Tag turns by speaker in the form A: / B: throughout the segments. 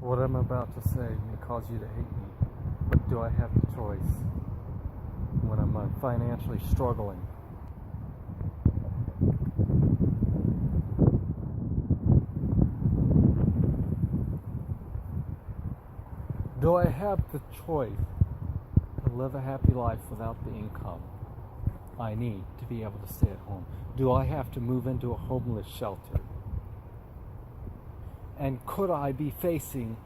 A: What I'm about to say may cause you to hate me, but do I have the choice when I'm financially struggling? Do I have the choice to live a happy life without the income I need to be able to stay at home? Do I have to move into a homeless shelter? And could I be facing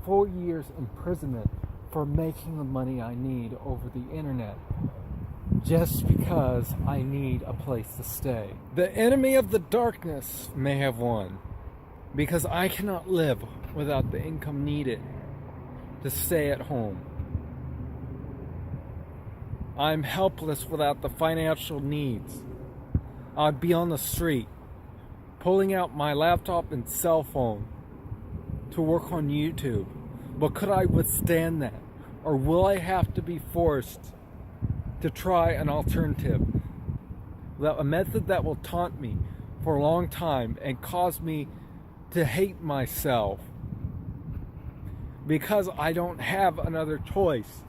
A: 4 years imprisonment for making the money I need over the internet just because I need a place to stay? The enemy of the darkness may have won because I cannot live without the income needed to stay at home. I'm helpless without the financial needs. I'd be on the street, pulling out my laptop and cell phone to work on YouTube. But could I withstand that? Or will I have to be forced to try an alternative? A method that will taunt me for a long time and cause me to hate myself because I don't have another choice.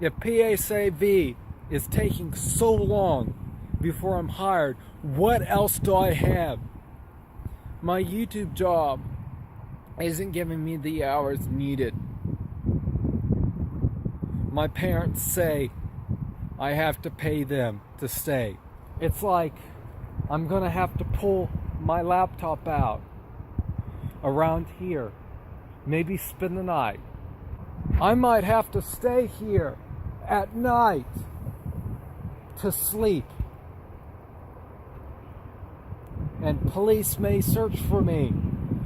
A: If PSAV is taking so long before I'm hired, what else do I have? My YouTube job isn't giving me the hours needed. My parents say I have to pay them to stay. It's like I'm gonna have to pull my laptop out around here, maybe spend the night. I might have to stay here at night to sleep. And police may search for me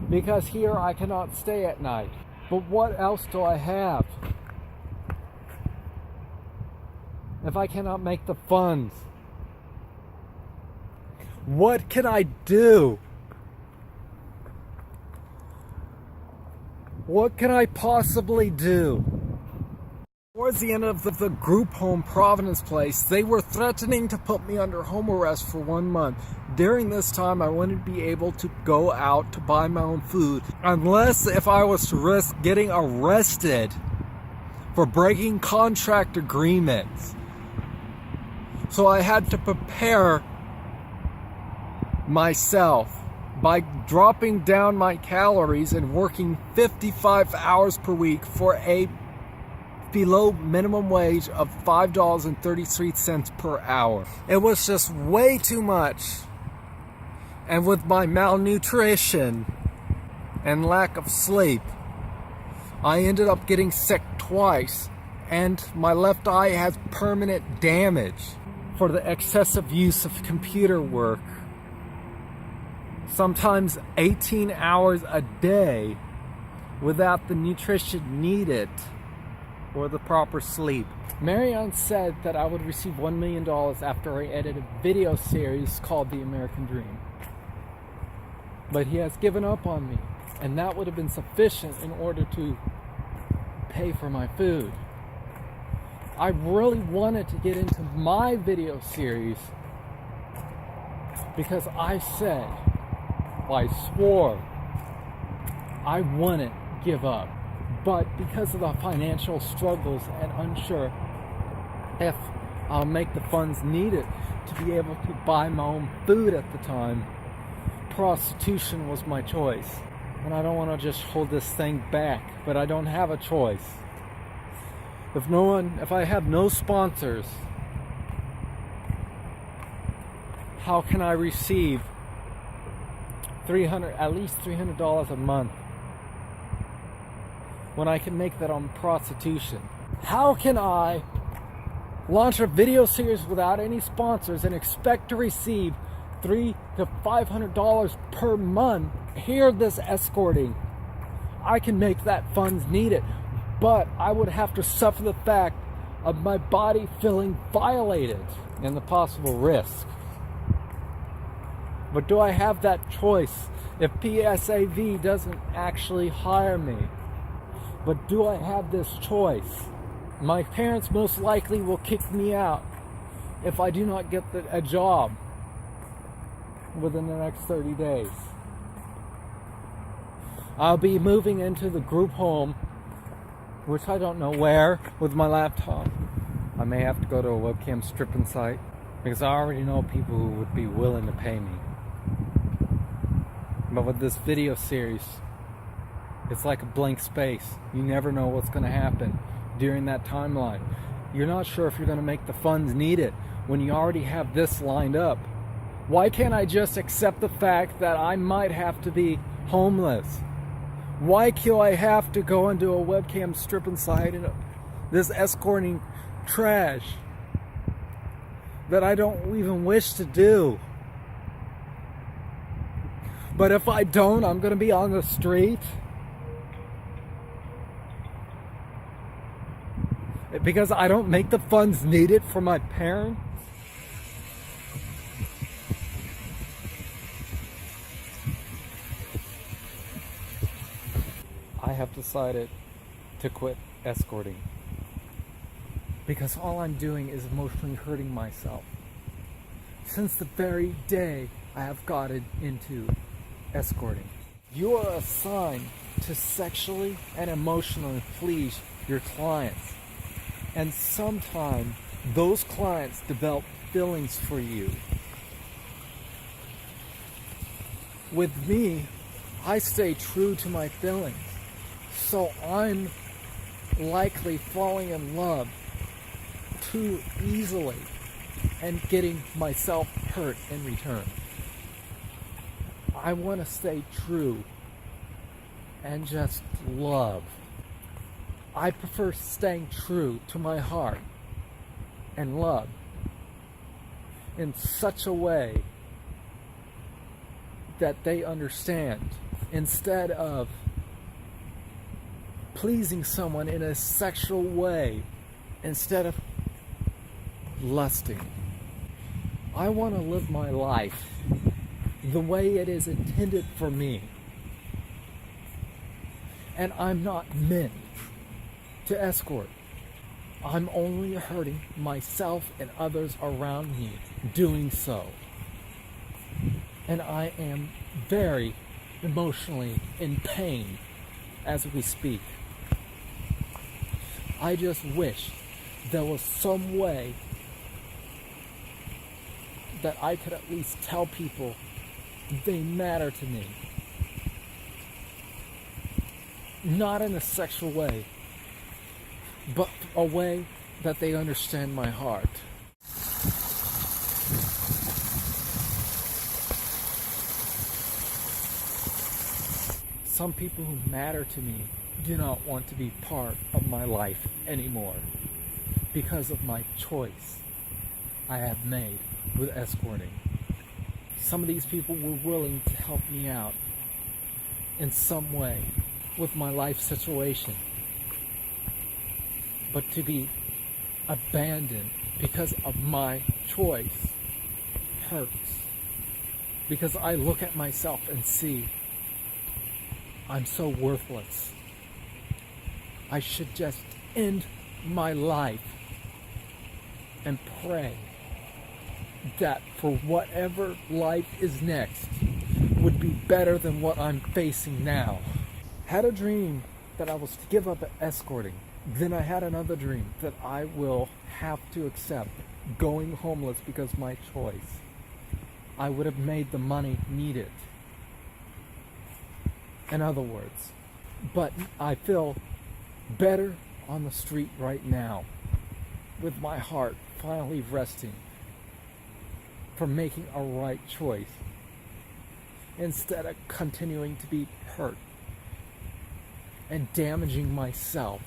A: because here I cannot stay at night. But what else do I have if I cannot make the funds? What can I do? What can I possibly do? Towards the end of the group home Providence place, they were threatening to put me under home arrest for 1 month. During this time, I wouldn't be able to go out to buy my own food, unless if I was to risk getting arrested for breaking contract agreements. So I had to prepare myself by dropping down my calories and working 55 hours per week for a below minimum wage of $5.33 per hour. It was just way too much. And with my malnutrition and lack of sleep, I ended up getting sick twice, and my left eye has permanent damage for the excessive use of computer work. Sometimes 18 hours a day without the nutrition needed or the proper sleep. Marion said that I would receive $1 million after I edited a video series called The American Dream. But he has given up on me, and that would have been sufficient in order to pay for my food. I really wanted to get into my video series because I swore I wouldn't give up. But because of the financial struggles and unsure if I'll make the funds needed to be able to buy my own food at the time, prostitution was my choice. And I don't want to just hold this thing back, but I don't have a choice. If I have no sponsors, how can I receive at least $300 a month when I can make that on prostitution? How can I launch a video series without any sponsors and expect to receive $300 to $500 per month? Hear this escorting. I can make that funds needed, but I would have to suffer the fact of my body feeling violated and the possible risk. But do I have that choice if PSAV doesn't actually hire me? But do I have this choice? My parents most likely will kick me out if I do not get a job within the next 30 days. I'll be moving into the group home, which I don't know where, with my laptop. I may have to go to a webcam stripping site because I already know people who would be willing to pay me. But with this video series, it's like a blank space. You never know what's going to happen during that timeline. You're not sure if you're going to make the funds needed when you already have this lined up. Why can't I just accept the fact that I might have to be homeless? Why do I have to go into a webcam stripping site and this escorting trash that I don't even wish to do? But if I don't, I'm going to be on the street. Because I don't make the funds needed for my parents. I have decided to quit escorting because all I'm doing is emotionally hurting myself. Since the very day I have gotten into escorting, you are assigned to sexually and emotionally please your clients, and sometimes those clients develop feelings for you. With me, I stay true to my feelings. So I'm likely falling in love too easily and getting myself hurt in return. I want to stay true and just love. I prefer staying true to my heart and love in such a way that they understand, instead of pleasing someone in a sexual way, instead of lusting. I want to live my life the way it is intended for me. And I'm not meant to escort. I'm only hurting myself and others around me doing so. And I am very emotionally in pain as we speak. I just wish there was some way that I could at least tell people they matter to me. Not in a sexual way, but a way that they understand my heart. Some people who matter to me do not want to be part of my life anymore because of my choice I have made with escorting. Some of these people were willing to help me out in some way with my life situation, but to be abandoned because of my choice hurts, because I look at myself and see I'm so worthless. I should just end my life and pray that for whatever life is next would be better than what I'm facing now. Had a dream that I was to give up escorting. Then I had another dream that I will have to accept going homeless because my choice. I would have made the money needed. In other words, but I feel better on the street right now, with my heart finally resting for making a right choice instead of continuing to be hurt and damaging myself.